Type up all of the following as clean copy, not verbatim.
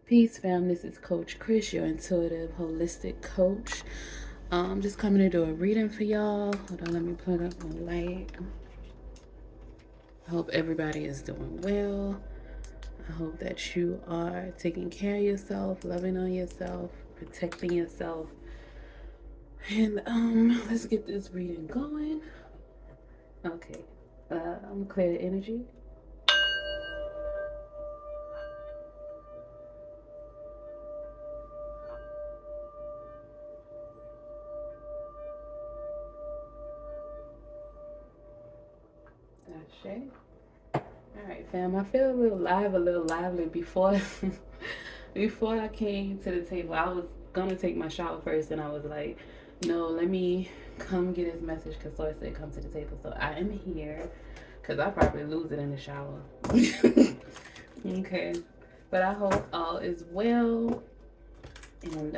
Peace, fam. This is Coach Chris, your intuitive, holistic coach. I'm just coming to do a reading for y'all. Hold on, let me put up my light. I hope everybody is doing well. I hope that you are taking care of yourself, loving on yourself, protecting yourself. And let's get this reading going. Okay. I'm gonna clear the energy. Ashe. All right, fam. I feel a little lively before before I came to the table. I was gonna take my shower first, and I was like, no, let me come get his message because Source said come to the table. So I am here because I probably lose it in the shower. Okay, but I hope all is well. And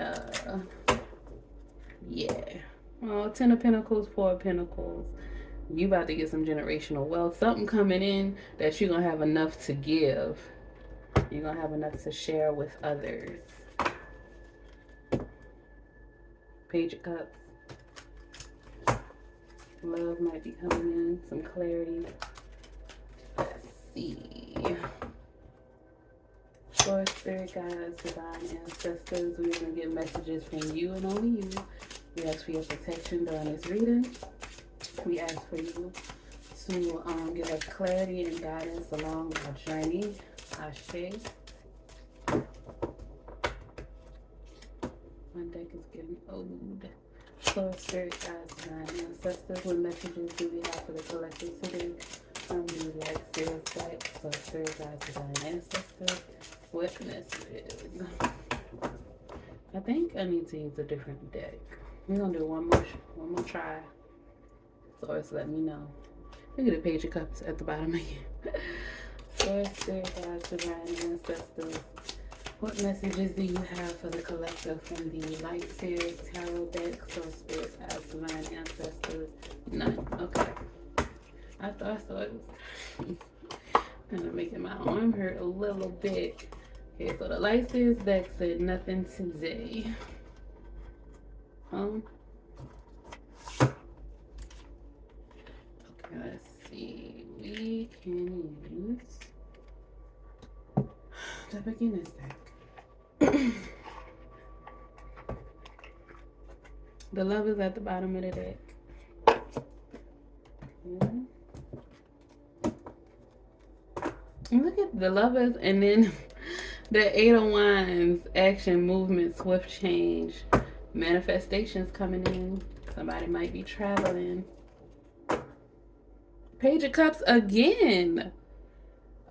yeah. Oh, 10 of Pentacles, 4 of Pentacles. You about to get some generational wealth. Something coming in that you're going to have enough to give. You're going to have enough to share with others. Page of Cups. Love might be coming in. Some clarity. Let's see. Source, spirit guides, divine ancestors. We're going to get messages from you and only you. We ask for your protection during this reading. We ask for you to give us clarity and guidance along our journey. Ashe. My deck is getting old. Source, spirit guides, divine ancestors. What messages do we have for the collective today? You like spirit guides, so spirit guides, divine ancestors. What messages? I think I need to use a different deck. We're gonna do one more try. Source, let me know. Look at the Page of Cups at the bottom again. Source, spirit guides, divine ancestors. What messages do you have for the collective from the Light Series Tarot deck? Source, spirit guides, divine ancestors. None. Okay. I thought so. It was kind of making my arm hurt a little bit. Okay, so the Light Series deck said nothing today. Okay, let's see. We can use the beginner's deck. The Lovers at the bottom of the deck. Okay. Look at the Lovers, and then the Eight of Wands, action, movement, swift change, manifestations coming in. Somebody might be traveling. Page of Cups again.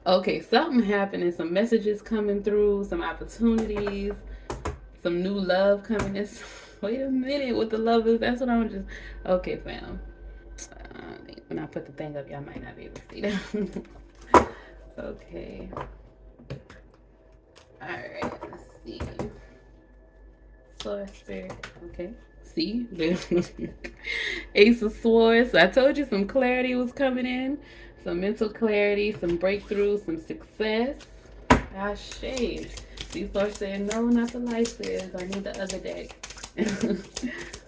Okay, something happening. Some messages coming through, some opportunities, some new love coming in. Wait a minute with the Lovers. That's what I'm just... Okay, fam. When I put the thing up, y'all might not be able to see that. Okay. Alright, let's see. Source, spirit. Okay. See? Ace of Swords. I told you some clarity was coming in. Some mental clarity, some breakthrough, some success. Ashe. These Source saying, no, not the Light Series. I need the other deck.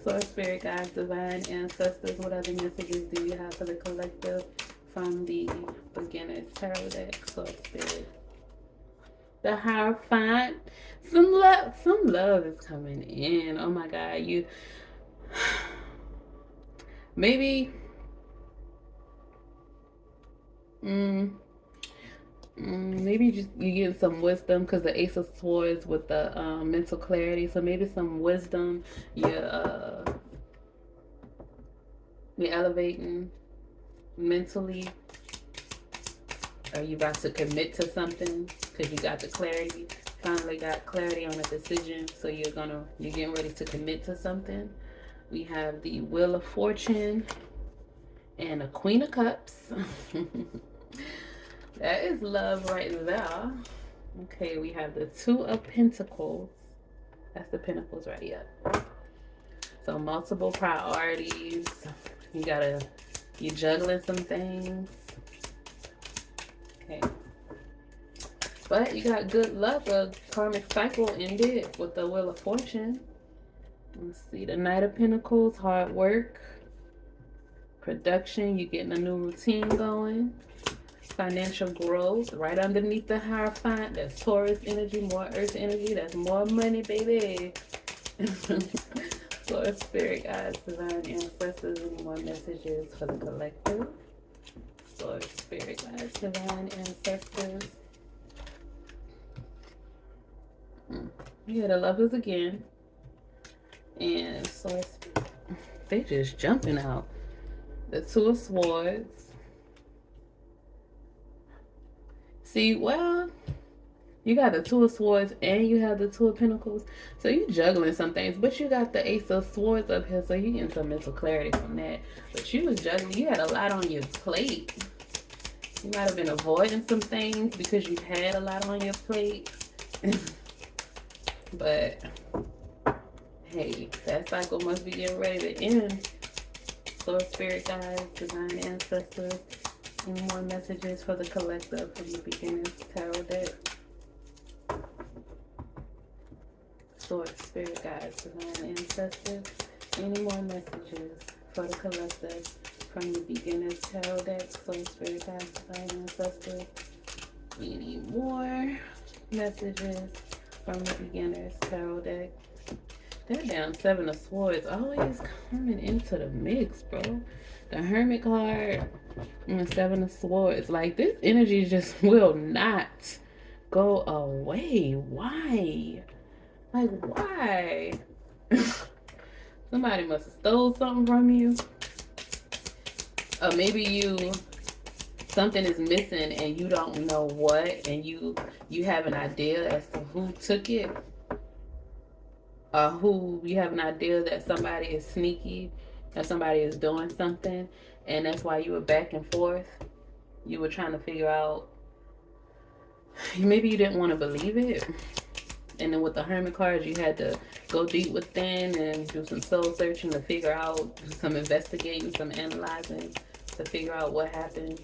Source, spirit guides, divine ancestors. What other messages do you have for the collective from the beginner's tarot deck? Source, spirit. The Hierophant. Some love is coming in. Oh my God, you maybe maybe just you get some wisdom because the Ace of Swords with the mental clarity. So maybe some wisdom. You're elevating mentally. Are you about to commit to something because you got the clarity? Finally got clarity on a decision, so you're getting ready to commit to something. We have the Wheel of Fortune and a Queen of Cups. That is love right there. Okay, we have the Two of Pentacles. That's the Pentacles right here. So multiple priorities. You're juggling some things. Okay. But you got good luck. A karmic cycle ended with the Wheel of Fortune. Let's see, the Knight of Pentacles, hard work, production, you getting a new routine going, financial growth. Right underneath the Hierophant, that's Taurus energy, more Earth energy, that's more money, baby. Lord, Spirit, guides, divine ancestors, any more messages for the collective? Lord, Spirit, guides, divine ancestors. Yeah, the Lovers again. And so they just jumping out. The Two of Swords. See, well, you got the Two of Swords and you have the Two of Pentacles. So you juggling some things. But you got the Ace of Swords up here. So you getting some mental clarity from that. But you was juggling. You had a lot on your plate. You might have been avoiding some things because you had a lot on your plate. But hey, that cycle must be getting ready to end. Lord, Spirit, guides, divine ancestors. Any more messages for the collective from the beginner's tarot deck? Lord, Spirit, guides, divine ancestors. Any more messages for the collective from the beginner's tarot deck? Lord, Spirit, guides, divine ancestors. Any more messages from the beginner's tarot deck? That damn Seven of Swords always coming into the mix, bro. The Hermit card and the Seven of Swords. Like, this energy just will not go away. Why? Like, why? Somebody must have stole something from you. Or maybe something is missing and you don't know what, and you have an idea as to who took it. Who you have an idea that somebody is sneaky, that somebody is doing something, and that's why you were back and forth. You were trying to figure out, maybe you didn't want to believe it, and then with the Hermit cards you had to go deep within and do some soul searching to figure out, some investigating, some analyzing to figure out what happened.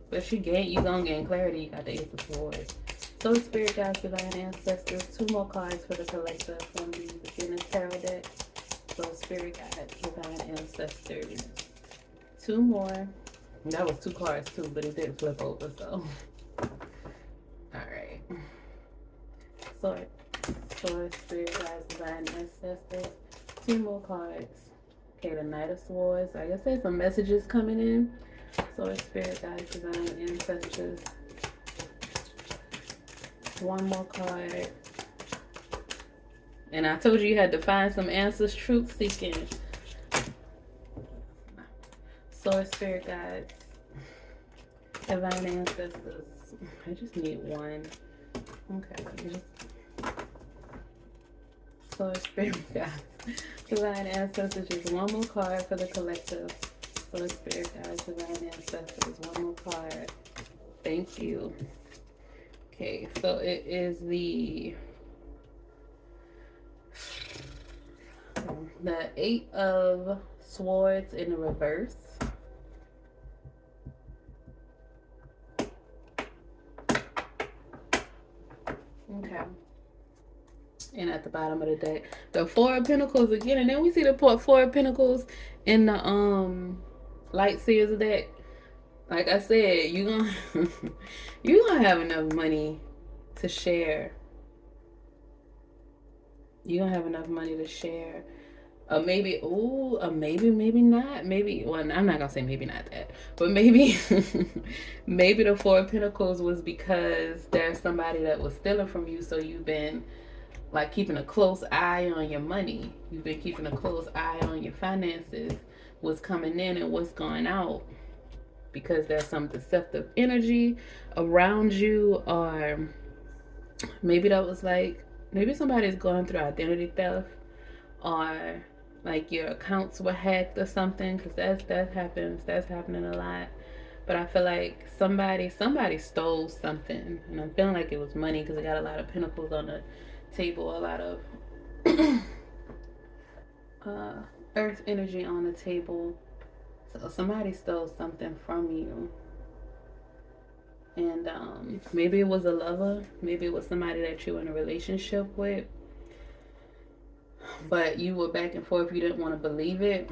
But you gonna gain clarity. You got the Ace of Swords. So, Spirit, guides, divine ancestors. 2 more cards for the collective from the beginner's tarot deck. So, Spirit, guides, divine ancestors. 2 more. That was 2 cards too, but it didn't flip over, so. Alright. Sword, Spirit, guides, divine ancestors. 2 more cards. Okay, the Knight of Swords. Like I said, some messages coming in. Sword, Spirit, guides, divine ancestors. 1 more card. And I told you had to find some answers, truth seeking. Sword, Spirit, guides, divine ancestors. I just need 1. Okay. Sword, Spirit, guides, divine ancestors. Just 1 more card for the collective. Sword, Spirit, guides, divine ancestors. 1 more card. Thank you. Okay, so it is the 8 of Swords in the reverse. Okay. And at the bottom of the deck, the 4 of Pentacles again, and then we see the 4 of Pentacles in the Light Seers deck. Like I said, you gonna have enough money to share. You're gonna have enough money to share. Maybe not. Maybe, well, I'm not gonna say maybe not that, but maybe maybe the 4 of Pentacles was because there's somebody that was stealing from you, so you've been like keeping a close eye on your money. You've been keeping a close eye on your finances, what's coming in and what's going out, because there's some deceptive energy around you. Or maybe that was like, maybe somebody's going through identity theft, or like your accounts were hacked or something, because that happens. That's happening a lot. But I feel like somebody stole something, and I'm feeling like it was money, because I got a lot of pentacles on the table, a lot of earth energy on the table. So somebody stole something from you. And maybe it was a lover, maybe it was somebody that you were in a relationship with, but you were back and forth, you didn't want to believe it.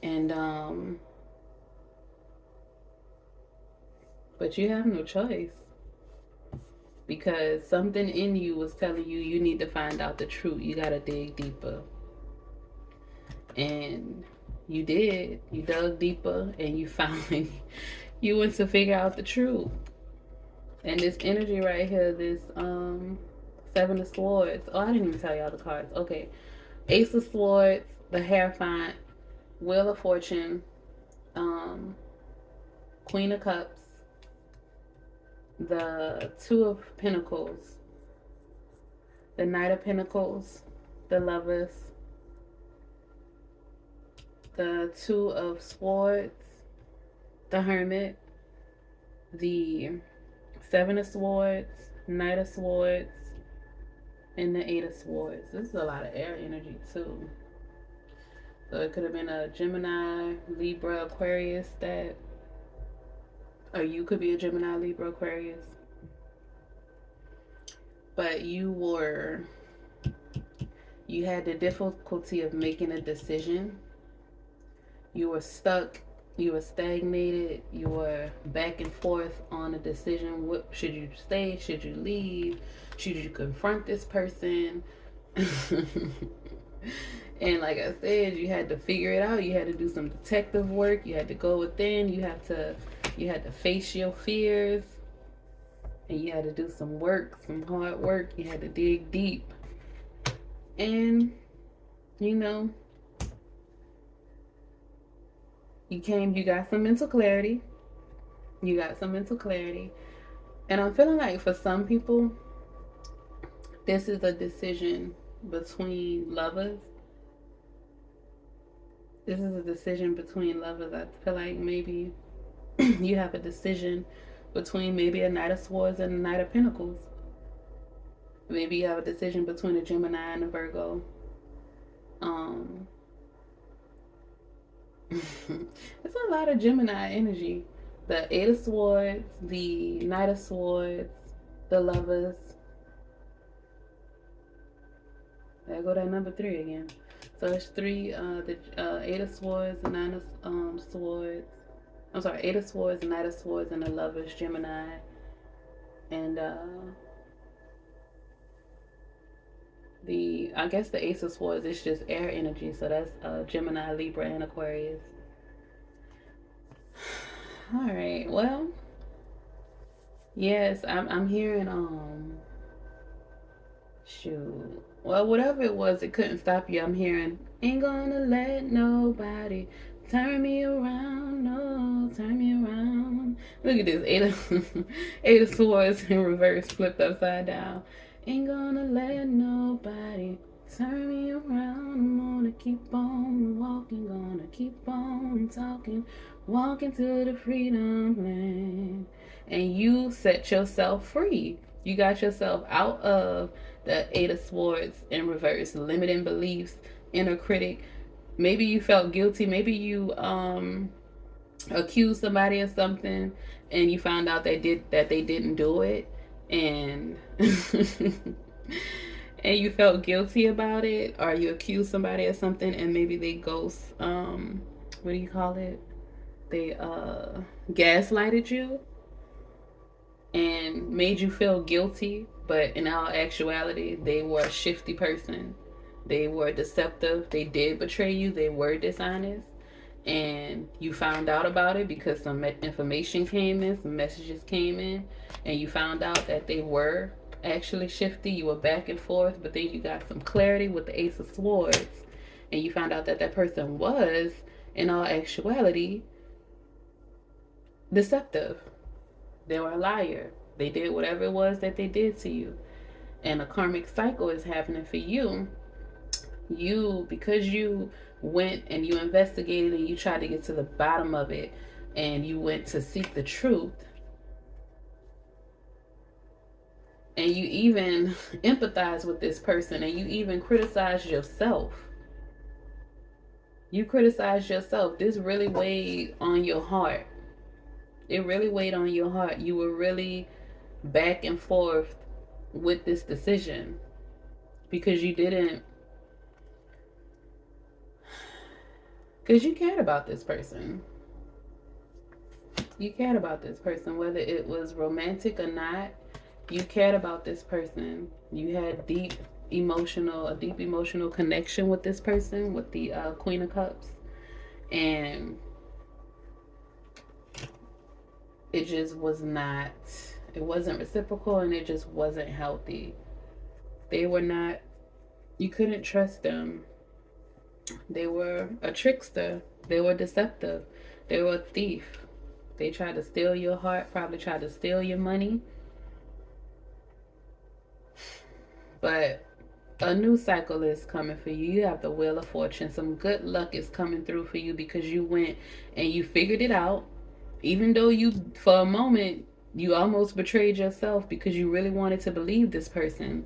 And but you have no choice, because something in you was telling you you need to find out the truth. You got to dig deeper. And you did. You dug deeper and you found you went to figure out the truth. And this energy right here, this Seven of Swords. Oh, I didn't even tell y'all the cards. Okay. Ace of Swords, the Hierophant, Wheel of Fortune, Queen of Cups, the Two of Pentacles, the Knight of Pentacles, the Lovers, the Two of Swords, the Hermit, the Seven of Swords, Knight of Swords, and the Eight of Swords. This is a lot of air energy too. So it could have been a Gemini, Libra, Aquarius that, or you could be a Gemini, Libra, Aquarius. But you had the difficulty of making a decision. You were stuck, you were stagnated, you were back and forth on a decision. What should you stay? Should you leave? Should you confront this person? And like I said, you had to figure it out. You had to do some detective work. You had to go within. You had to face your fears. And you had to do some work, some hard work. You had to dig deep. And, you know, you got some mental clarity. You got some mental clarity. And I'm feeling like for some people, this is a decision between lovers. This is a decision between lovers. I feel like maybe you have a decision between maybe a Knight of Swords and a Knight of Pentacles. Maybe you have a decision between a Gemini and a Virgo. It's a lot of Gemini energy. The Eight of Swords, the Knight of Swords, the Lovers. There go that number 3 again. So it's 3, the Eight of Swords, the Nine of Swords. I'm sorry, Eight of Swords, the Knight of Swords, and the Lovers, Gemini. And I guess the Ace of Swords is just air energy. So that's Gemini, Libra, and Aquarius. All right, well, yes, I'm hearing, shoot. Well, whatever it was, it couldn't stop you. I'm hearing, ain't gonna let nobody turn me around, no, turn me around. Look at this, Eight of Swords in reverse, flipped upside down. Ain't gonna let nobody turn me around. I'm gonna keep on walking, gonna keep on talking, walking to the freedom land. And you set yourself free. You got yourself out of the Eight of Swords in reverse, limiting beliefs, inner critic. Maybe you felt guilty. Maybe you accused somebody of something and you found out that they didn't do it, and and you felt guilty about it, or you accused somebody of something and maybe they ghost what do you call it? They gaslighted you and made you feel guilty, but in all actuality, they were a shifty person. They were deceptive. They did betray you. They were dishonest. And you found out about it because some information came in, some messages came in, and you found out that they were actually shifty. You were back and forth, but then you got some clarity with the Ace of Swords, and you found out that that person was, in all actuality, deceptive. They were a liar. They did whatever it was that they did to you. And a karmic cycle is happening for you. Because you went and you investigated and you tried to get to the bottom of it, and you went to seek the truth, and you even empathize with this person, and you even criticize yourself. You criticize yourself. This really weighed on your heart. It really weighed on your heart. You were really back and forth with this decision because you cared about this person. You cared about this person, whether it was romantic or not. You cared about this person. You had a deep emotional connection with this person, with the Queen of Cups, and it just was not. It wasn't reciprocal, and it just wasn't healthy. They were not. You couldn't trust them. They were a trickster. They were deceptive. They were a thief. They tried to steal your heart, probably tried to steal your money. But a new cycle is coming for you. You have the Wheel of Fortune. Some good luck is coming through for you because you went and you figured it out. Even though you, for a moment, you almost betrayed yourself because you really wanted to believe this person.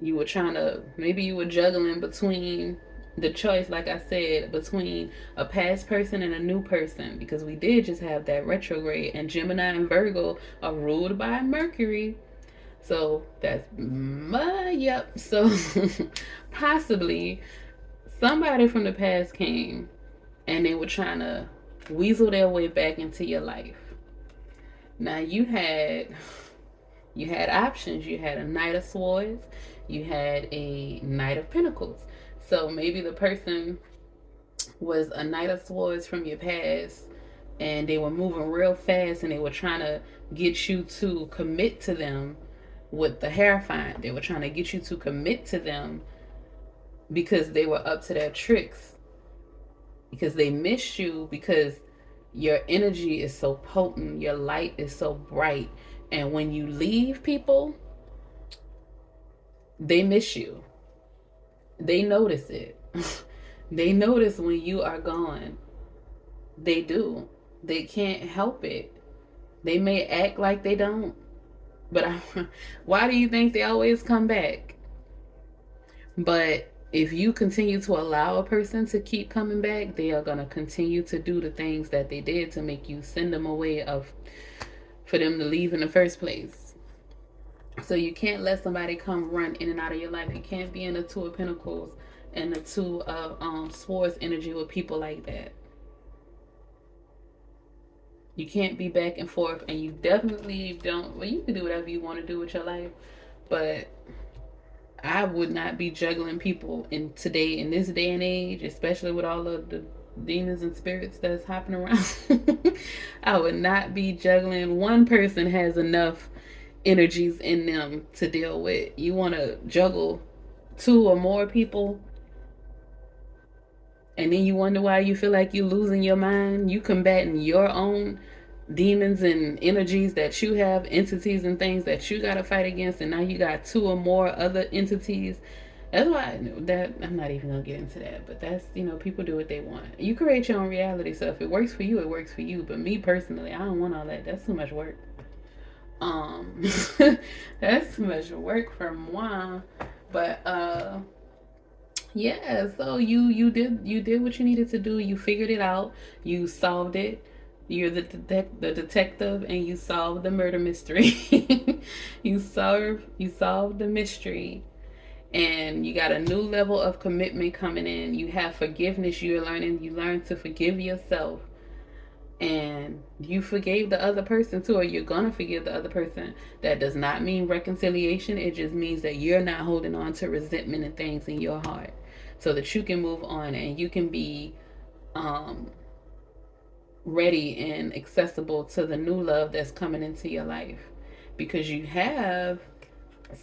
You were trying to, maybe you were juggling between the choice, like I said, between a past person and a new person, because we did just have that retrograde, and Gemini and Virgo are ruled by Mercury. So that's yep. So possibly somebody from the past came and they were trying to weasel their way back into your life. Now you had options. You had a Knight of Swords, you had a Knight of Pentacles. So maybe the person was a Knight of Swords from your past and they were moving real fast and they were trying to get you to commit to them with the Hierophant. They were trying to get you to commit to them because they were up to their tricks, because they missed you, because your energy is so potent, your light is so bright, and when you leave people, they miss you. They notice it. They notice when you are gone. They do. They can't help it. They may act like they don't, but why do you think they always come back? But if you continue to allow a person to keep coming back, they are going to continue to do the things that they did to make you send them away, for them to leave in the first place. So you can't let somebody come run in and out of your life. You can't be in the Two of Pentacles and the Two of Swords energy with people like that. You can't be back and forth, and you definitely don't. Well, you can do whatever you want to do with your life, but I would not be juggling people in this day and age, especially with all of the demons and spirits that's hopping around. I would not be juggling. One person has enough energies in them to deal with. You want to juggle 2 or more people, and then you wonder why you feel like you're losing your mind. You combating your own demons and energies that you have, entities and things that you got to fight against, and now you got 2 or more other entities. That's why that I'm not even gonna get into that, but that's, people do what they want. You create your own reality, so if it works for you, it works for you. But me personally, I don't want all that. That's too much work. That's too much work for moi. But yeah, so you did what you needed to do. You figured it out. You solved it. You're the detective, and you solved the murder mystery. you solved the mystery, and you got a new level of commitment coming in. You have forgiveness. You learn to forgive yourself, and you forgave the other person too, or you're gonna forgive the other person. That does not mean reconciliation. It just means that you're not holding on to resentment and things in your heart, so that you can move on and you can be ready and accessible to the new love that's coming into your life, because you have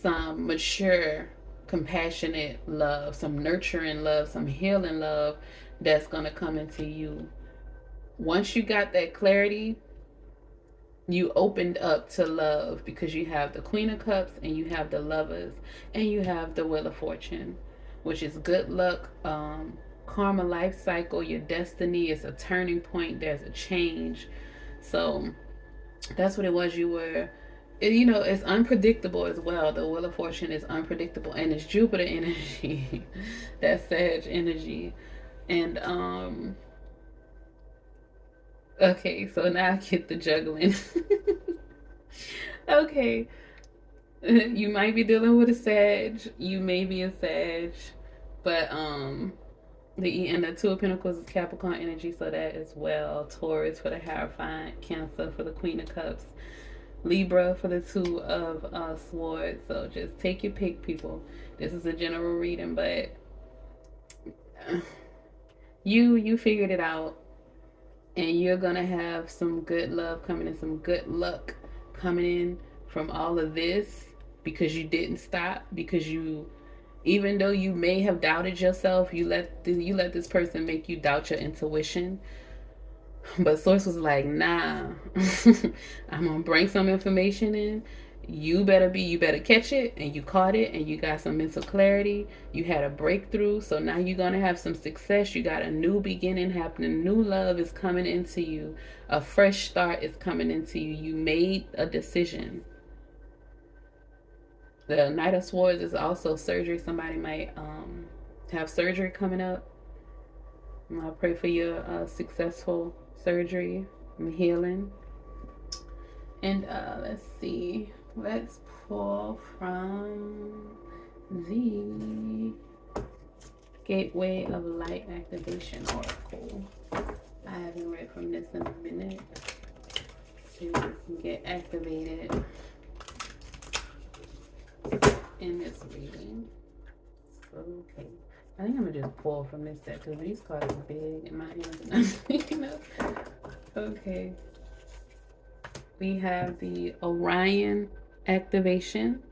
some mature, compassionate love, some nurturing love, some healing love that's going to come into you. Once you got that clarity, you opened up to love, because you have the Queen of Cups and you have the Lovers and you have the Wheel of Fortune, which is good luck, karma, life cycle, your destiny. Is a turning point. There's a change. So that's what it was. You were, it's unpredictable as well. The Wheel of Fortune is unpredictable, and it's Jupiter energy. That's Sag energy. And Okay, so now I get the juggling. Okay. You might be dealing with a Sag. You may be a Sag. But the Two of Pentacles is Capricorn energy, so that as well. Taurus for the Hierophant, Cancer for the Queen of Cups, Libra for the Two of Swords. So just take your pick, people. This is a general reading, but you figured it out, and you're gonna have some good love coming in, some good luck coming in from all of this, because you didn't stop, because you, even though you may have doubted yourself, you let this person make you doubt your intuition. But Source was like, nah, I'm gonna bring some information in. You better catch it, and you caught it, and you got some mental clarity. You had a breakthrough, so now you're gonna have some success. You got a new beginning happening. New love is coming into you. A fresh start is coming into you. You made a decision. The Knight of Swords is also surgery. Somebody might have surgery coming up. I pray for your successful surgery and healing. And let's see. Let's pull from the Gateway of Light Activation Oracle. I haven't read from this in a minute. See if we can get activated in this reading. Okay. I think I'm gonna just pull from this deck because these cards are big and my hands are not big enough. Okay. We have the Orion activation,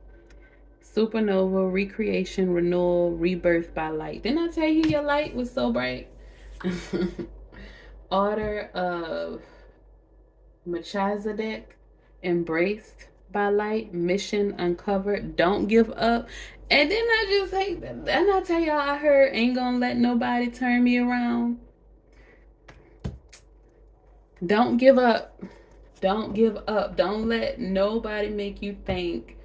supernova, recreation, renewal, rebirth by light. Didn't I tell you your light was so bright? Order of Melchizedek, embraced by light, mission uncovered, don't give up. And then I just hate that. Didn't I tell y'all I heard ain't gonna let nobody turn me around? Don't give up. Don't give up. Don't let nobody make you think.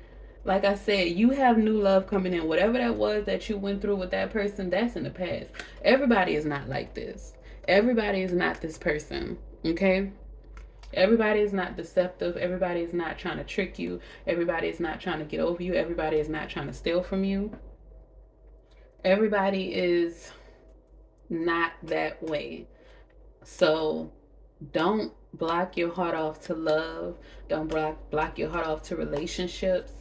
Like I said, you have new love coming in. Whatever that was that you went through with that person, that's in the past. Everybody is not like this. Everybody is not this person. Okay? Everybody is not deceptive. Everybody is not trying to trick you. Everybody is not trying to get over you. Everybody is not trying to steal from you. Everybody is not that way. So don't block your heart off to love. Don't block your heart off to relationships,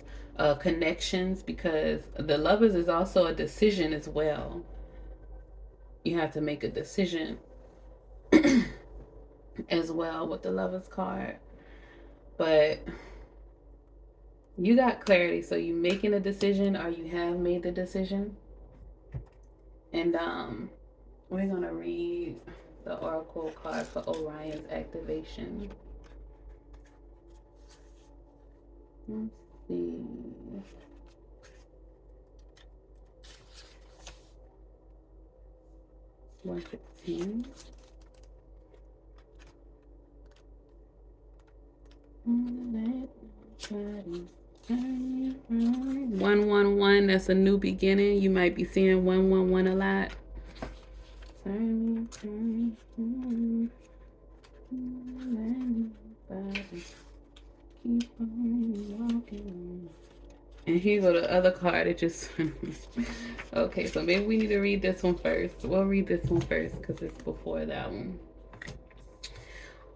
connections, because the Lovers is also a decision as well. You have to make a decision as well with the Lovers card. But you got clarity, so you making a decision, or you have made the decision. And we're gonna read the Oracle card for Orion's activation. Let's see. One 15. One one one. That's a new beginning. You might be seeing 111 a lot. Keep on walking. And here go the other card. It just okay. So maybe we need to read this one first. We'll read this one first because it's before that one.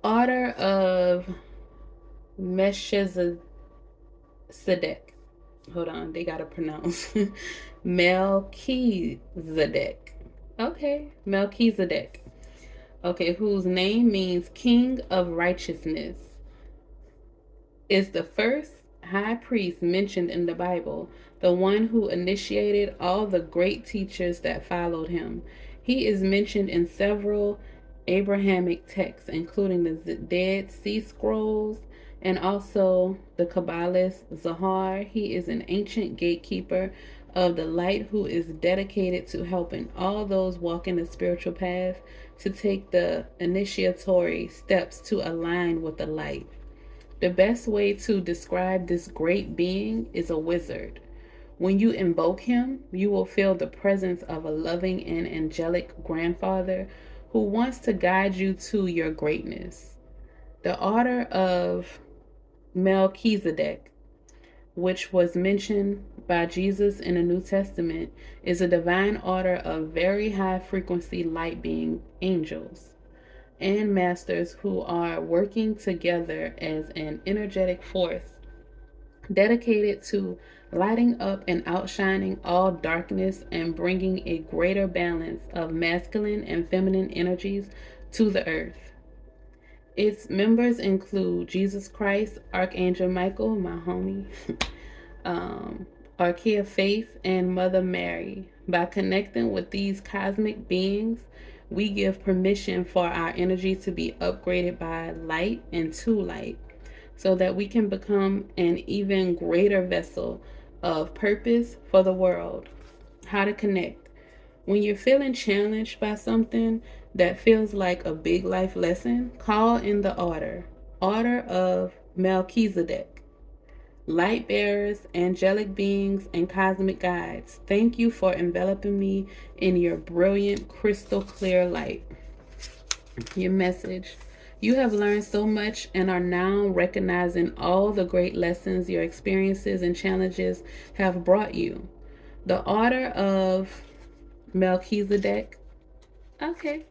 Order of Melchizedek. Hold on, they gotta pronounce Melchizedek. Okay, Melchizedek. Okay, whose name means King of Righteousness, is the first high priest mentioned in the Bible, the one who initiated all the great teachers that followed him. He is mentioned in several Abrahamic texts, including the Dead Sea Scrolls and also the Kabbalist Zohar. He is an ancient gatekeeper of the light who is dedicated to helping all those walking the spiritual path to take the initiatory steps to align with the light. The best way to describe this great being is a wizard. When you invoke him, you will feel the presence of a loving and angelic grandfather who wants to guide you to your greatness. The order of Melchizedek, which was mentioned by Jesus in the New Testament, is a divine order of very high frequency light being angels and masters who are working together as an energetic force dedicated to lighting up and outshining all darkness and bringing a greater balance of masculine and feminine energies to the earth. Its members include Jesus Christ, Archangel Michael, my homie, um, Archaea Faith, and Mother Mary. By connecting with these cosmic beings, we give permission for our energy to be upgraded by light and to light so that we can become an even greater vessel of purpose for the world. How to connect. When you're feeling challenged by something that feels like a big life lesson, call in the order of Melchizedek. Light bearers, angelic beings, and cosmic guides, thank you for enveloping me in your brilliant, crystal clear light. Your message. You have learned so much and are now recognizing all the great lessons your experiences and challenges have brought you. The order of Melchizedek, okay,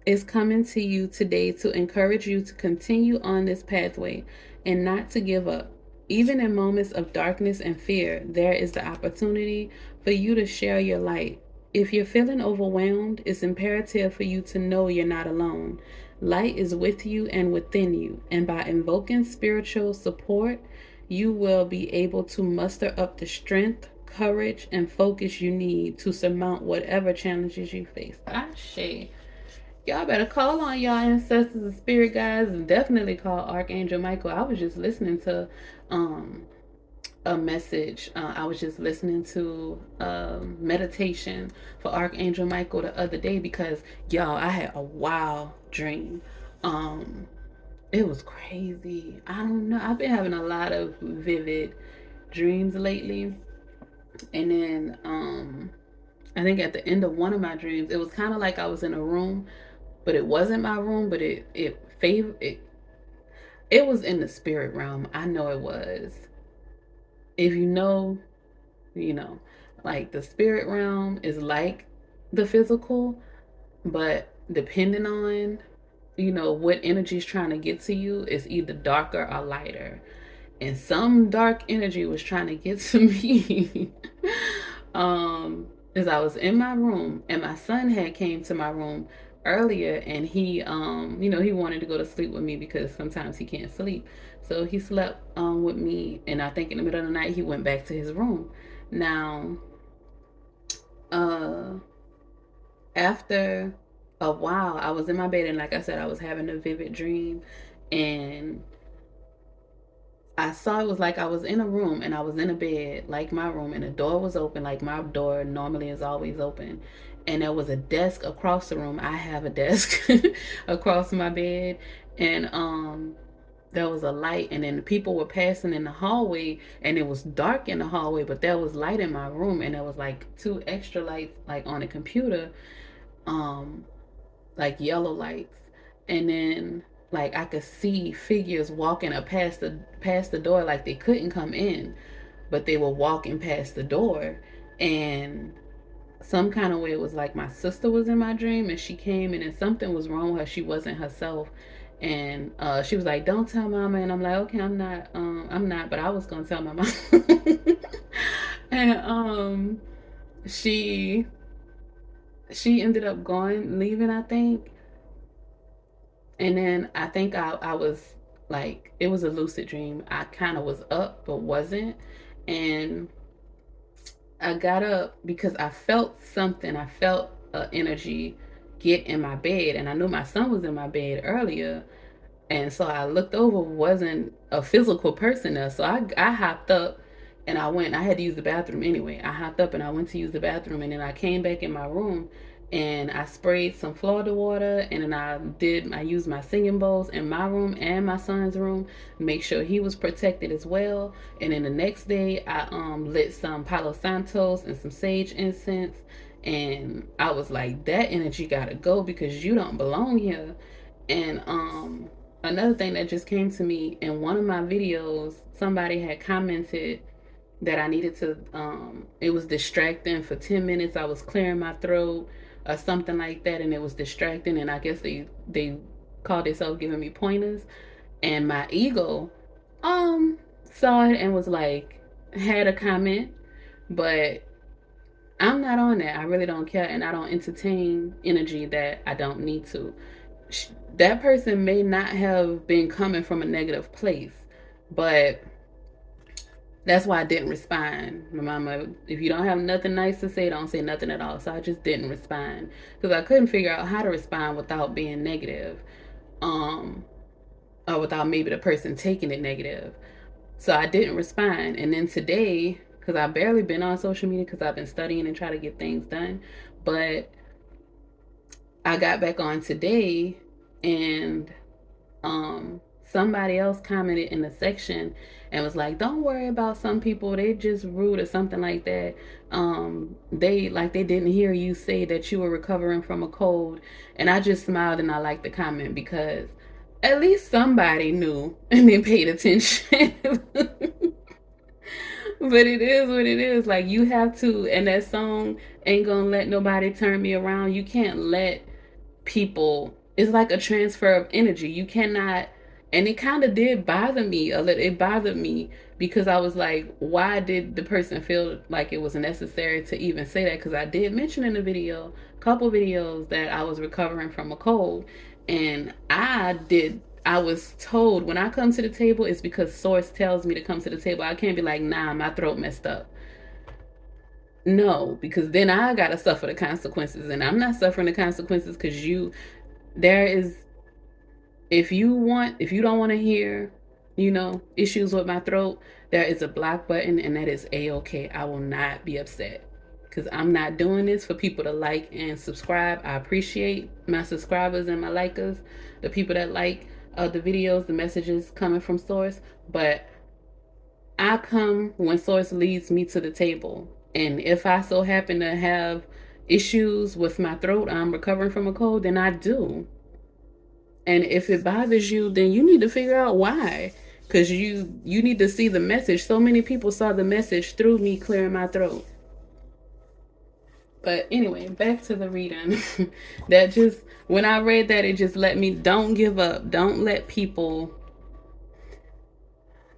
is coming to you today to encourage you to continue on this pathway and not to give up. Even in moments of darkness and fear, there is the opportunity for you to share your light. If you're feeling overwhelmed, it's imperative for you to know you're not alone. Light is with you and within you, and by invoking spiritual support, you will be able to muster up the strength, courage, and focus you need to surmount whatever challenges you face. Ashe. Y'all better call on y'all ancestors and spirit guides, and definitely call Archangel Michael. I was just listening to a message. I was just listening to meditation for Archangel Michael the other day because y'all, I had a wild dream. It was crazy. I don't know. I've been having a lot of vivid dreams lately, and then I think at the end of one of my dreams, it was kind of like I was in a room, but it wasn't my room, but it was in the spirit realm. I know it was. If you know, you know, like the spirit realm is like the physical, but depending on, what energy is trying to get to you, is either darker or lighter. And some dark energy was trying to get to me. As I was in my room and my son had came to my room earlier, and he he wanted to go to sleep with me because sometimes he can't sleep. So he slept with me, and I think in the middle of the night he went back to his room. Now, after a while, I was in my bed, and like I said, I was having a vivid dream, and I saw it was like I was in a room and I was in a bed, like my room, and the door was open, like my door normally is always open. And there was a desk across the room. I have a desk across my bed, and there was a light, and then people were passing in the hallway, and it was dark in the hallway, but there was light in my room, and there was like two extra lights, like on the computer, like yellow lights, and then like I could see figures walking up past the door, like they couldn't come in, but they were walking past the door, and some kind of way it was like my sister was in my dream, and she came, and then something was wrong with her. She wasn't herself, and she was like, "Don't tell mama," and I'm like, "Okay, I'm not," but I was gonna tell my mom. And she ended up leaving, I think. And then I think I was like, it was a lucid dream. I kind of was up, but wasn't. And I got up because I felt something. I felt energy get in my bed. And I knew my son was in my bed earlier. And so I looked over, wasn't a physical person there. So I hopped up and I had to use the bathroom anyway. I hopped up and I went to use the bathroom, and then I came back in my room and I sprayed some Florida water, and then I used my singing bowls in my room and my son's room, make sure he was protected as well. And then the next day I lit some Palo Santos and some sage incense, And I was like, that energy gotta go because you don't belong here. And another thing that just came to me in one of my videos, somebody had commented that I needed to it was distracting for 10 minutes. I was clearing my throat or something like that, and it was distracting, and I guess they called themselves giving me pointers. And my ego saw it and was like, had a comment, but I'm not on that. I really don't care, and I don't entertain energy that I don't need to. That person may not have been coming from a negative place, but that's why I didn't respond. My mama, if you don't have nothing nice to say, don't say nothing at all. So I just didn't respond because I couldn't figure out how to respond without being negative, um, or without maybe the person taking it negative. So I didn't respond. And then today, because I've barely been on social media because I've been studying and trying to get things done, but I got back on today, and somebody else commented in the section and was like, don't worry about some people, they just rude or something like that. They didn't hear you say that you were recovering from a cold. And I just smiled and I liked the comment because at least somebody knew and then paid attention. But it is what it is. Like, you have to, and that song, Ain't Gonna Let Nobody Turn Me Around, you can't let people, it's like a transfer of energy. You cannot, and it kind of did bother me a little. It bothered me because I was like, why did the person feel like it was necessary to even say that? Because I did mention in the video, a couple videos, that I was recovering from a cold. And I was told when I come to the table, it's because source tells me to come to the table. I can't be like, nah, my throat messed up. No, because then I gotta suffer the consequences, and I'm not suffering the consequences because there is, if you don't want to hear, issues with my throat, there is a block button, and that is a-okay. I will not be upset because I'm not doing this for people to like and subscribe. I appreciate my subscribers and my likers, the people that like the videos, the messages coming from source, but I come when source leads me to the table. And if I so happen to have issues with my throat, I'm recovering from a cold, then I do. And if it bothers you, then you need to figure out why. Because you need to see the message. So many people saw the message through me clearing my throat. But anyway, back to the reading. When I read that, it just let me, don't give up. Don't let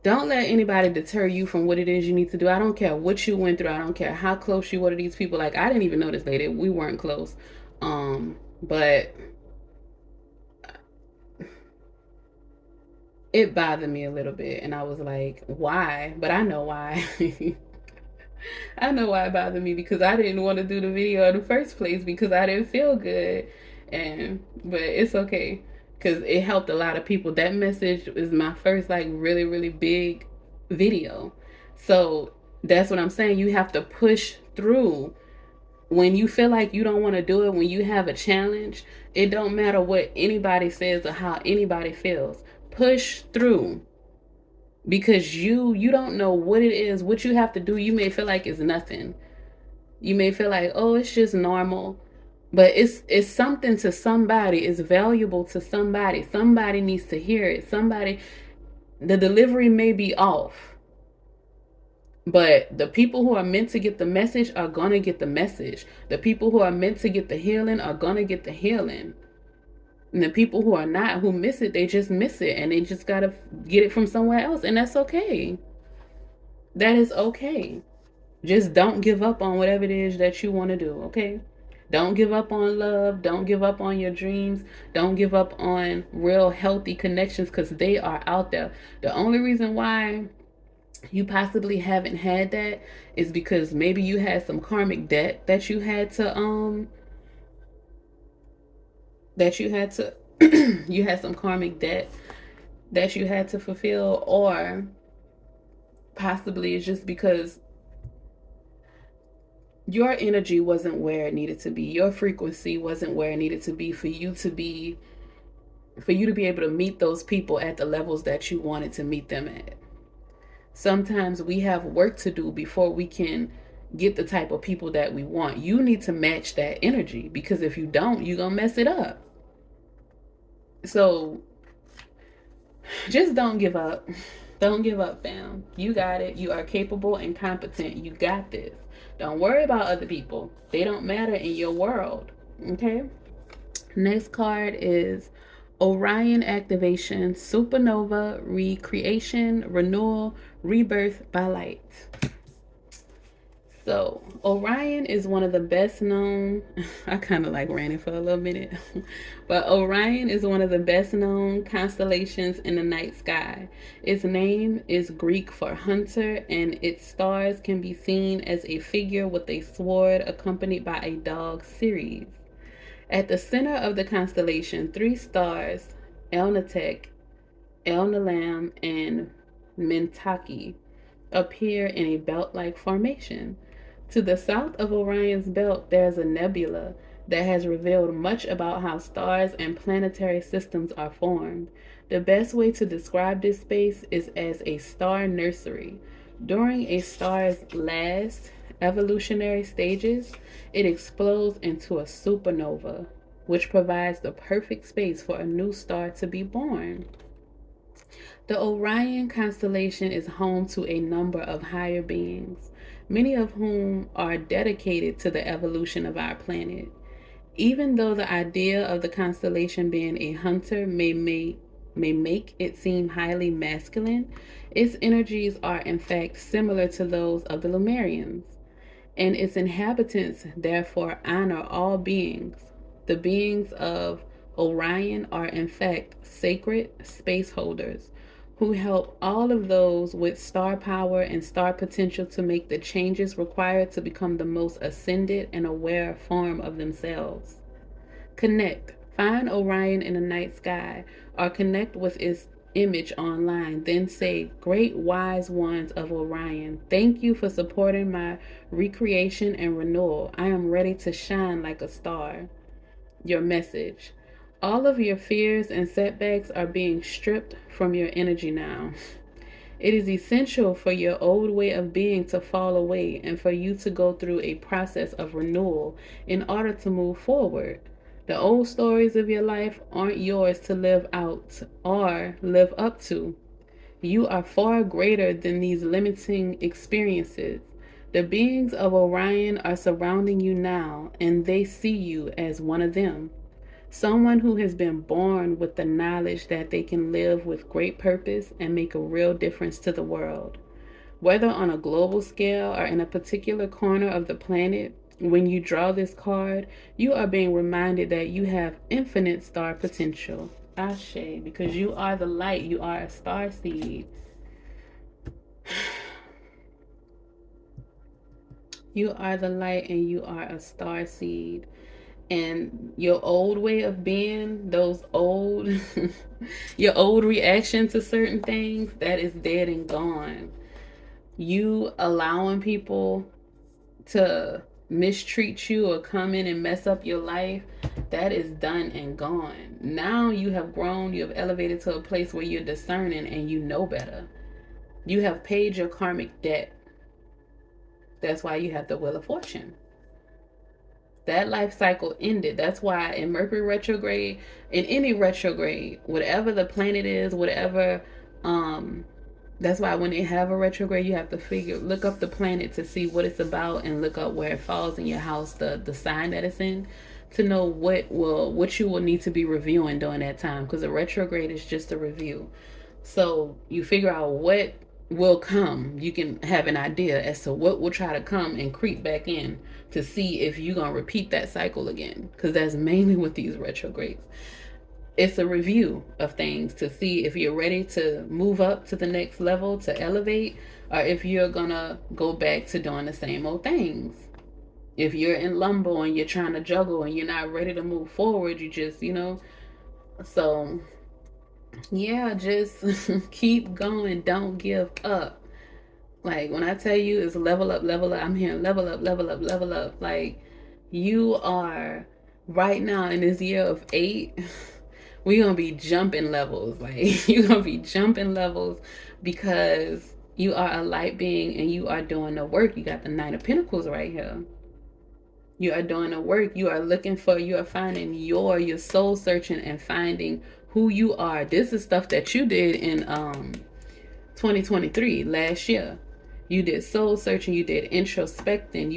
anybody deter you from what it is you need to do. I don't care what you went through. I don't care how close you were to these people. Like, I didn't even know this lady. We weren't close. But it bothered me a little bit. And I was like, why? But I know why. I know why it bothered me, because I didn't want to do the video in the first place because I didn't feel good. But it's okay because it helped a lot of people. That message is my first, like, really, really big video. So that's what I'm saying. You have to push through. When you feel like you don't want to do it, when you have a challenge, it don't matter what anybody says or how anybody feels. Push through. Because you don't know what it is, what you have to do. You may feel like it's nothing. You may feel like, oh, it's just normal. But it's something to somebody. It's valuable to somebody. Somebody needs to hear it. The delivery may be off. But the people who are meant to get the message are going to get the message. The people who are meant to get the healing are going to get the healing. And the people who are not, who miss it, they just miss it. And they just got to get it from somewhere else. And that's okay. That is okay. Just don't give up on whatever it is that you want to do, okay? Don't give up on love. Don't give up on your dreams. Don't give up on real healthy connections, because they are out there. The only reason why you possibly haven't had that is because maybe you had some karmic debt that you had to you had some karmic debt that you had to fulfill, or possibly it's just because your energy wasn't where it needed to be. Your frequency wasn't where it needed to be for you to be able to meet those people at the levels that you wanted to meet them at. Sometimes we have work to do before we can get the type of people that we want. You need to match that energy, because if you don't, you're going to mess it up. So just don't give up. Don't give up, fam. You got it. You are capable and competent. You got this. Don't worry about other people. They don't matter in your world. Okay? Next card is Orion activation, supernova, recreation, renewal, rebirth by light. So Orion is one of the best known, I kind of like ran it for a little minute, but Orion is one of the best known constellations in the night sky. Its name is Greek for hunter, and its stars can be seen as a figure with a sword accompanied by a dog, Ceres. At the center of the constellation, three stars, Elnatek, Elnalam, and Mentaki, appear in a belt-like formation. To the south of Orion's belt, there is a nebula that has revealed much about how stars and planetary systems are formed. The best way to describe this space is as a star nursery. During a star's last evolutionary stages, it explodes into a supernova, which provides the perfect space for a new star to be born. The Orion constellation is home to a number of higher beings, many of whom are dedicated to the evolution of our planet. Even though the idea of the constellation being a hunter may make it seem highly masculine, its energies are in fact similar to those of the Lemurians, and its inhabitants therefore honor all beings. The beings of Orion are in fact sacred space holders who help all of those with star power and star potential to make the changes required to become the most ascended and aware form of themselves. Connect. Find Orion in the night sky, or connect with its image online. Then say, "Great wise ones of Orion, thank you for supporting my recreation and renewal. I am ready to shine like a star." Your message. All of your fears and setbacks are being stripped from your energy now. It is essential for your old way of being to fall away and for you to go through a process of renewal in order to move forward. The old stories of your life aren't yours to live out or live up to. You are far greater than these limiting experiences. The beings of Orion are surrounding you now, and they see you as one of them. Someone who has been born with the knowledge that they can live with great purpose and make a real difference to the world. Whether on a global scale or in a particular corner of the planet, when you draw this card, you are being reminded that you have infinite star potential. Ashe, because you are the light, you are a star seed. You are the light and you are a star seed. And your old way of being, those old your old reaction to certain things, that is dead and gone. You allowing people to mistreat you or come in and mess up your life, that is done and gone. Now you have grown, you have elevated to a place where you're discerning and you know better. You have paid your karmic debt. That's why you have the Wheel of Fortune. That life cycle ended. That's why in Mercury retrograde, in any retrograde, whatever the planet is, whatever, that's why when they have a retrograde, you have to look up the planet to see what it's about and look up where it falls in your house, the sign that it's in, to know what you will need to be reviewing during that time, because a retrograde is just a review. So you figure out what will come. You can have an idea as to what will try to come and creep back in to see if you're going to repeat that cycle again, because that's mainly with these retrogrades. It's a review of things to see if you're ready to move up to the next level, to elevate, or if you're going to go back to doing the same old things. If you're in limbo and you're trying to juggle and you're not ready to move forward, you just, so yeah, just keep going. Don't give up. Like when I tell you it's level up, I'm hearing level up, level up, level up. Like you are right now in this year of 8, we're going to be jumping levels. Like you're going to be jumping levels because You are a light being and you are doing the work. You got the Knight of Pentacles right here. You are doing the work. You are looking for, you are finding your soul searching and finding who you are. This is stuff that you did in 2023, last year. You did soul searching, you did introspection,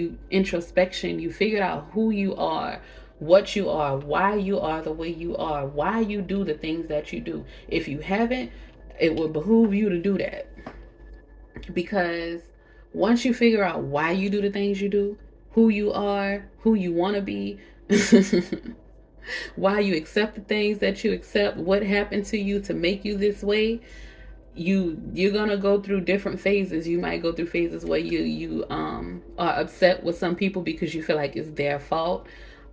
you figured out who you are, what you are, why you are the way you are, why you do the things that you do. If you haven't, it will behoove you to do that. Because once you figure out why you do the things you do, who you are, who you want to be, why you accept the things that you accept, what happened to you to make you this way, you're gonna go through different phases. You might go through phases where you are upset with some people because you feel like it's their fault.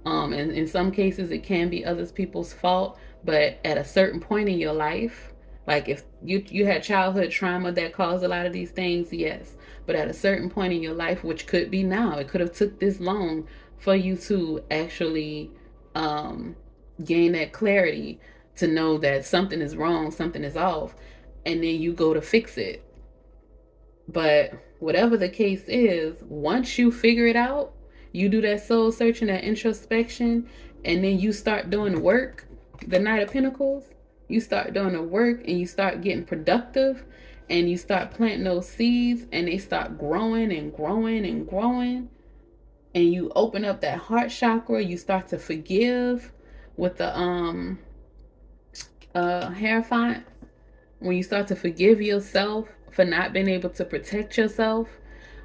And in some cases it can be other people's fault, but at a certain point in your life, like if you had childhood trauma that caused a lot of these things, yes. But at a certain point in your life, which could be now, it could have took this long for you to actually gain that clarity to know that something is wrong, something is off, and then you go to fix it. But whatever the case is, once you figure it out, you do that soul searching, that introspection, and then you start doing the work, the Knight of Pentacles, you start doing the work and you start getting productive and you start planting those seeds and they start growing and growing and growing. And you open up that heart chakra, you start to forgive with the Hierophant. When you start to forgive yourself for not being able to protect yourself,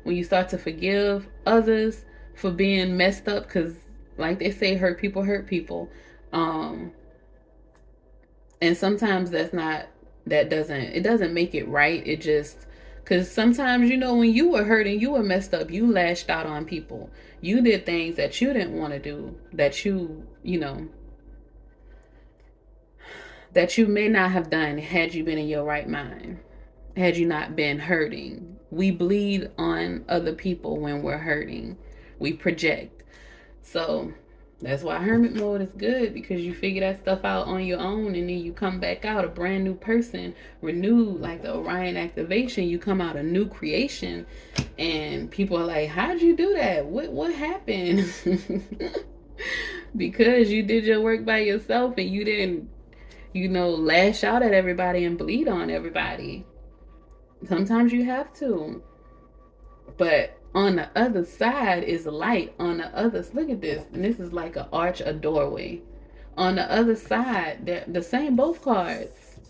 when you start to forgive others for being messed up, because like they say, hurt people. And sometimes it doesn't make it right. It just, because sometimes, when you were hurting, you were messed up, you lashed out on people, you did things that you didn't want to do, that that you may not have done had you been in your right mind, had you not been hurting. We bleed on other people when we're hurting. We project. So that's why hermit mode is good, because you figure that stuff out on your own and then you come back out a brand new person, renewed, like the Orion activation. You come out a new creation and people are like, how'd you do that? What happened? Because you did your work by yourself and you didn't lash out at everybody and bleed on everybody. Sometimes you have to. But on the other side is light. On the other, look at this. And this is like an arch, a doorway. On the other side, they're the same, both cards.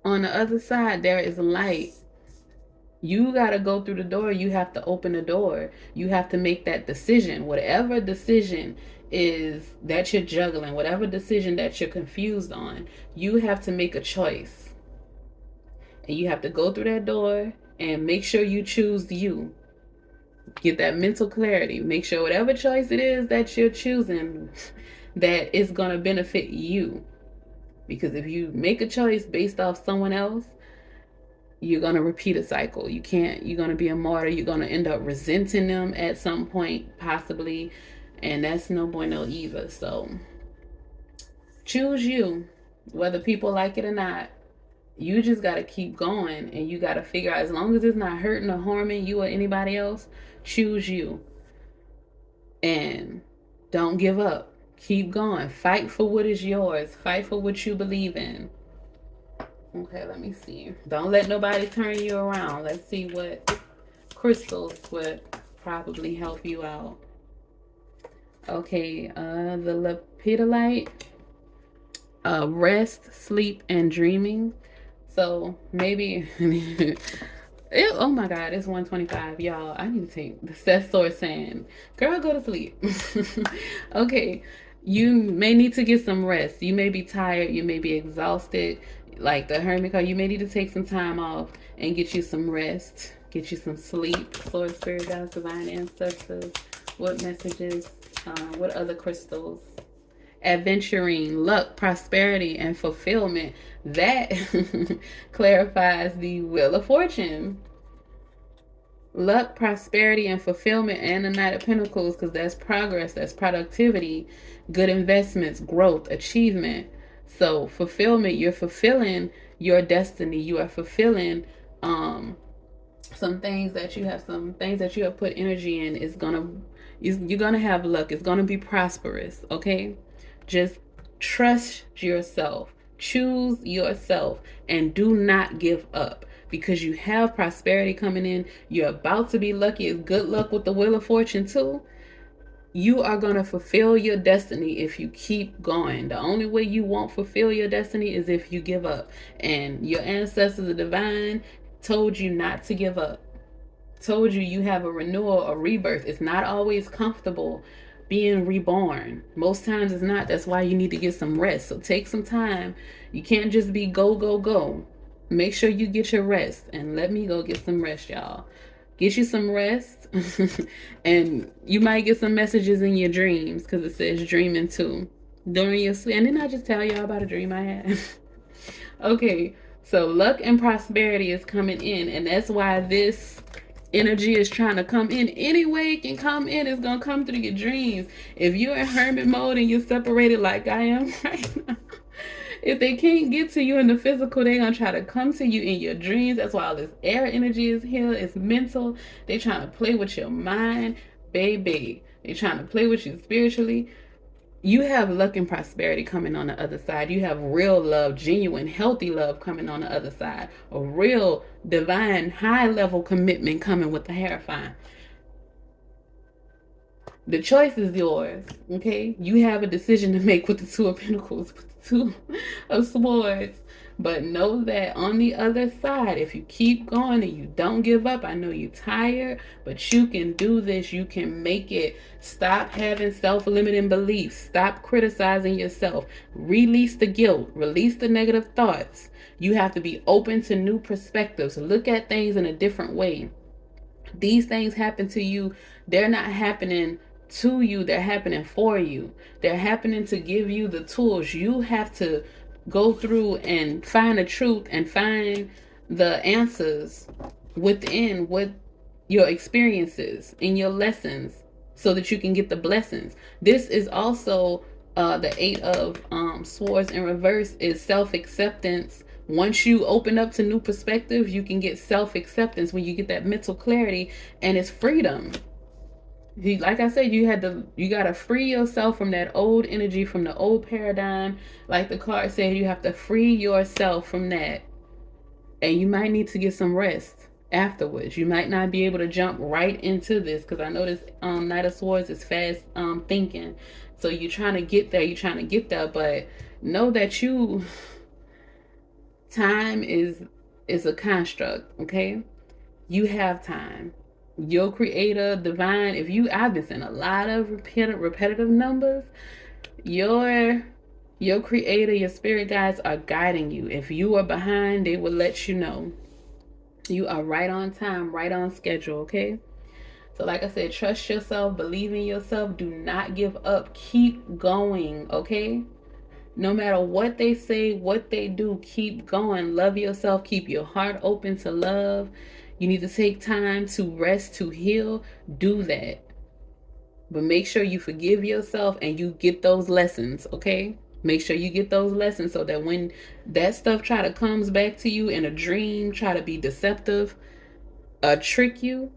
On the other side, there is light. You got to go through the door. You have to open the door. You have to make that decision. Whatever decision is that you're juggling, whatever decision that you're confused on, you have to make a choice. And you have to go through that door and make sure you choose you. Get that mental clarity. Make sure whatever choice it is that you're choosing, that it's going to benefit you. Because if you make a choice based off someone else, you're going to repeat a cycle. You're going to be a martyr. You're going to end up resenting them at some point, possibly. And that's no bueno either. So choose you, whether people like it or not. You just got to keep going, and you got to figure out, as long as it's not hurting or harming you or anybody else, choose you. And don't give up. Keep going. Fight for what is yours. Fight for what you believe in. Okay, let me see. Don't let nobody turn you around. Let's see what crystals would probably help you out. Okay, the lepidolite, rest, sleep, and dreaming. So maybe, oh my God, it's 1:25, y'all. I need to take the Seth saying, girl, go to sleep. Okay, you may need to get some rest. You may be tired. You may be exhausted. Like the Hermit card, you may need to take some time off and get you some rest. Get you some sleep. Source, spirit, guides, divine ancestors. What messages? What other crystals? Adventuring, luck, prosperity, and fulfillment. That clarifies the Wheel of Fortune. Luck, prosperity, and fulfillment, and the Knight of Pentacles, because that's progress, that's productivity, good investments, growth, achievement. So fulfillment, you're fulfilling your destiny. You are fulfilling some things that you have put energy in is gonna, you're gonna have luck. It's gonna be prosperous. Okay, just trust yourself, choose yourself, and do not give up, because you have prosperity coming in. You're about to be lucky. It's good luck with the Wheel of Fortune too. You are going to fulfill your destiny if you keep going. The only way you won't fulfill your destiny is if you give up. And your ancestors, the divine, told you not to give up. Told you have a renewal, a rebirth. It's not always comfortable being reborn. Most times it's not. That's why you need to get some rest. So take some time. You can't just be go, go, go. Make sure you get your rest. And let me go get some rest, y'all. Get you some rest. And you might get some messages in your dreams, because it says dreaming too during your sleep. And then I just tell y'all about a dream I had. Okay, so luck and prosperity is coming in, and that's why this energy is trying to come in. Any way it can come in, it's gonna come through your dreams. If you're in hermit mode and you're separated like I am right now, if they can't get to you in the physical, they're gonna try to come to you in your dreams. That's why all this air energy is here. It's mental. They're trying to play with your mind, baby. They're trying to play with you spiritually. You have luck and prosperity coming on the other side. You have real love, genuine, healthy love coming on the other side. A real divine, high level commitment coming with the Hierophant. The choice is yours, okay? You have a decision to make with the Two of Pentacles, with the Two of Swords. But know that on the other side, if you keep going and you don't give up, I know you're tired, but you can do this. You can make it. Stop having self-limiting beliefs. Stop criticizing yourself. Release the guilt. Release the negative thoughts. You have to be open to new perspectives. Look at things in a different way. These things happen to you. They're not happening to you, they're happening for you. They're happening to give you the tools. You have to go through and find the truth and find the answers within what your experiences and your lessons, so that you can get the blessings. This is also the Eight of Swords in reverse is self-acceptance. Once you open up to new perspectives, you can get self-acceptance when you get that mental clarity, and it's freedom. Like I said, you got to free yourself from that old energy, from the old paradigm. Like the card said, you have to free yourself from that. And you might need to get some rest afterwards. You might not be able to jump right into this, because I know this Knight of Swords is fast thinking. So you're trying to get there, but know that time is a construct, okay? You have time. Your creator, divine, I've been seeing a lot of repetitive numbers. Your creator, your spirit guides are guiding you. If you are behind, they will let you know. You are right on time, right on schedule, okay? So like I said, trust yourself, believe in yourself, do not give up, keep going, okay? No matter what they say, what they do, keep going. Love yourself, keep your heart open to love. You need to take time to rest, to heal. Do that. But make sure you forgive yourself and you get those lessons, okay? Make sure you get those lessons, so that when that stuff comes back to you in a dream, try to be deceptive, trick you,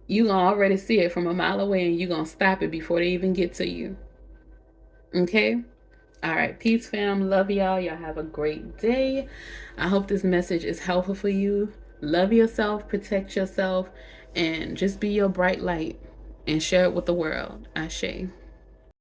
you gonna already see it from a mile away, and you gonna stop it before they even get to you. Okay? All right, peace fam. Love y'all. Y'all have a great day. I hope this message is helpful for you. Love yourself, protect yourself, and just be your bright light and share it with the world. Ashe.